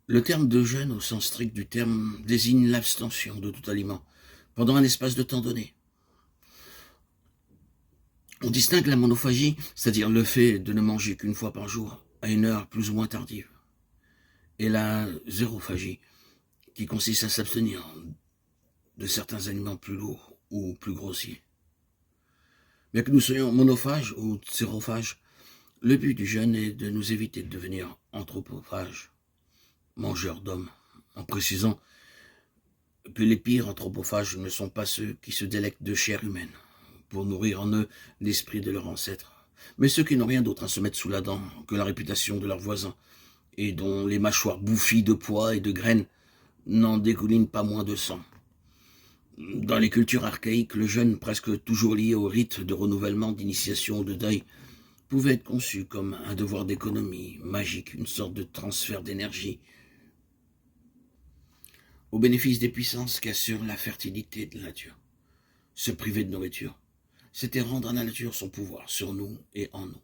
Le terme de jeûne, au sens strict du terme, désigne l'abstention de tout aliment pendant un espace de temps donné. On distingue la monophagie, c'est-à-dire le fait de ne manger qu'une fois par jour, à une heure plus ou moins tardive, et la zérophagie, qui consiste à s'abstenir de certains aliments plus lourds ou plus grossiers. Bien que nous soyons monophages ou zérophages, le but du jeûne est de nous éviter de devenir anthropophages, mangeurs d'hommes, en précisant que les pires anthropophages ne sont pas ceux qui se délectent de chair humaine, pour nourrir en eux l'esprit de leurs ancêtres, mais ceux qui n'ont rien d'autre à se mettre sous la dent que la réputation de leurs voisins, et dont les mâchoires bouffies de pois et de graines n'en dégoulinent pas moins de sang. Dans les cultures archaïques, le jeûne, presque toujours lié au rite de renouvellement, d'initiation ou de deuil, pouvait être conçu comme un devoir d'économie magique, une sorte de transfert d'énergie au bénéfice des puissances qui assurent la fertilité de la nature. Se priver de nourriture, c'était rendre à la nature son pouvoir sur nous et en nous.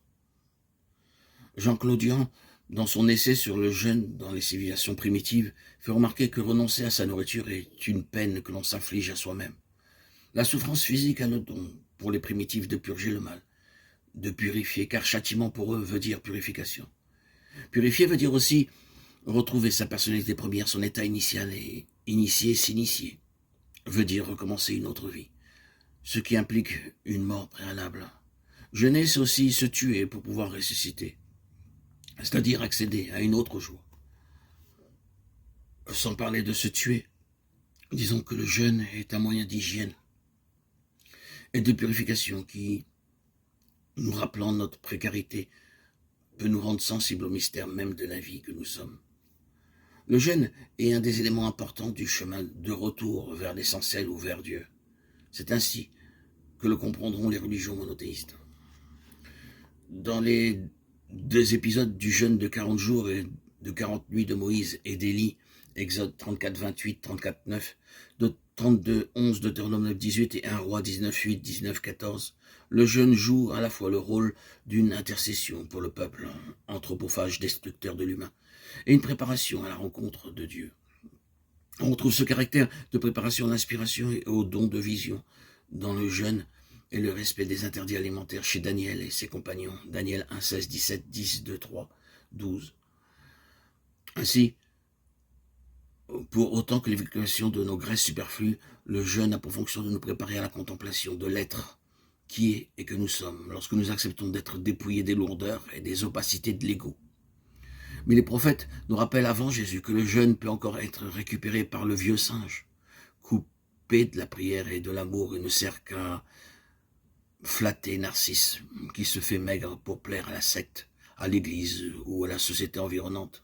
Jean Claudian, dans son essai sur le jeûne dans les civilisations primitives, fait remarquer que renoncer à sa nourriture est une peine que l'on s'inflige à soi-même. La souffrance physique a le don, pour les primitifs, de purger le mal, de purifier, car châtiment pour eux veut dire purification. Purifier veut dire aussi retrouver sa personnalité première, son état initial, et initier, s'initier, veut dire recommencer une autre vie, ce qui implique une mort préalable. Jeûner, c'est aussi se tuer pour pouvoir ressusciter, c'est-à-dire accéder à une autre joie. Sans parler de se tuer, disons que le jeûne est un moyen d'hygiène et de purification qui, nous rappelant notre précarité, peut nous rendre sensibles au mystère même de la vie que nous sommes. Le jeûne est un des éléments importants du chemin de retour vers l'essentiel ou vers Dieu. C'est ainsi que le comprendront les religions monothéistes. Dans les 2 épisodes du jeûne de 40 jours et de 40 nuits de Moïse et d'Élie, Exode 34, 28, 34, 9, de 32, 11, Deutéronome 9, 18 et 1 Roi 19, 8, 19, 14, le jeûne joue à la fois le rôle d'une intercession pour le peuple, anthropophage destructeur de l'humain, et une préparation à la rencontre de Dieu. On retrouve ce caractère de préparation à l'inspiration et au don de vision dans le jeûne et le respect des interdits alimentaires chez Daniel et ses compagnons. Daniel 1, 16, 17, 10, 2, 3, 12. Ainsi, pour autant que l'évacuation de nos graisses superflues, le jeûne a pour fonction de nous préparer à la contemplation de l'être qui est et que nous sommes, lorsque nous acceptons d'être dépouillés des lourdeurs et des opacités de l'ego. Mais les prophètes nous rappellent avant Jésus que le jeûne peut encore être récupéré par le vieux singe, coupé de la prière et de l'amour et ne sert qu'à flatter Narcisse, qui se fait maigre pour plaire à la secte, à l'église ou à la société environnante.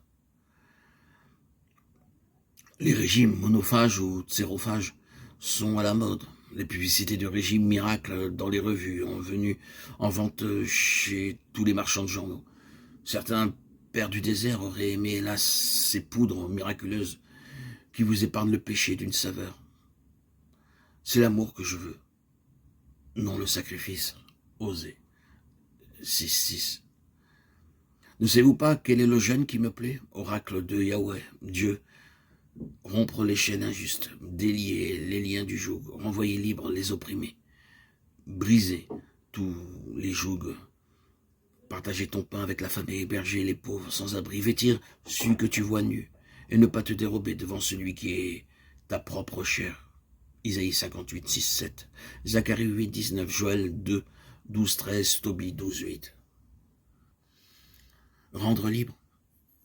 Les régimes monophages ou xérophages sont à la mode. Les publicités de régimes miracles dans les revues ont venu en vente chez tous les marchands de journaux. Certains pères du désert auraient aimé, hélas, ces poudres miraculeuses qui vous épargnent le péché d'une saveur. C'est l'amour que je veux, non le sacrifice. Osez. 6.6. Ne savez-vous pas quel est le jeûne qui me plaît? Oracle de Yahweh, Dieu. Rompre les chaînes injustes, délier les liens du joug, renvoyer libres les opprimés, briser tous les jougs, partager ton pain avec la famille, héberger les pauvres sans abri, vêtir celui que tu vois nu, et ne pas te dérober devant celui qui est ta propre chair. Isaïe 58, 6, 7, Zacharie 8, 19, Joël 2, 12, 13, Tobie 12, 8. Rendre libre,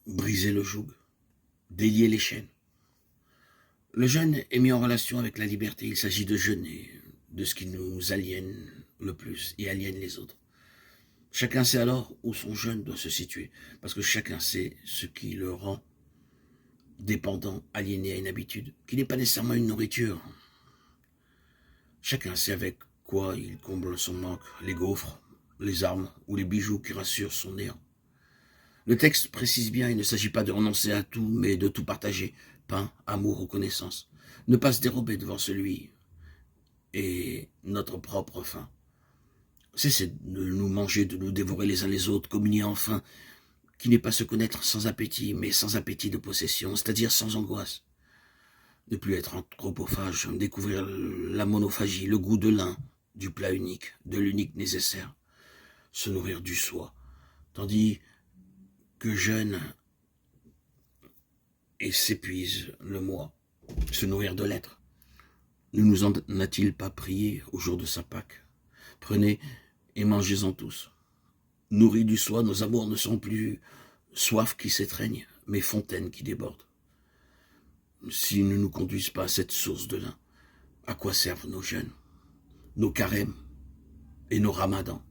briser le joug, délier les chaînes. Le jeûne est mis en relation avec la liberté. Il s'agit de jeûner de ce qui nous aliène le plus et aliène les autres. Chacun sait alors où son jeûne doit se situer, parce que chacun sait ce qui le rend dépendant, aliéné à une habitude, qui n'est pas nécessairement une nourriture. Chacun sait avec quoi il comble son manque, les gaufres, les armes ou les bijoux qui rassurent son néant. Le texte précise bien, il ne s'agit pas de renoncer à tout, mais de tout partager, pain, amour ou connaissance. Ne pas se dérober devant celui et notre propre faim. Cessez de nous manger, de nous dévorer les uns les autres, communier enfin qui n'est pas se connaître sans appétit, mais sans appétit de possession, c'est-à-dire sans angoisse. Ne plus être anthropophage, découvrir la monophagie, le goût de l'un, du plat unique, de l'unique nécessaire, se nourrir du soi, tandis que jeûne et s'épuise le moi, se nourrir de l'être. Ne nous en a-t-il pas prié au jour de sa Pâque? Prenez et mangez-en tous. Nourris du soi, nos amours ne sont plus soif qui s'étreignent, mais fontaines qui débordent. S'ils ne nous conduisent pas à cette source de lin, à quoi servent nos jeûnes, nos carêmes et nos ramadans?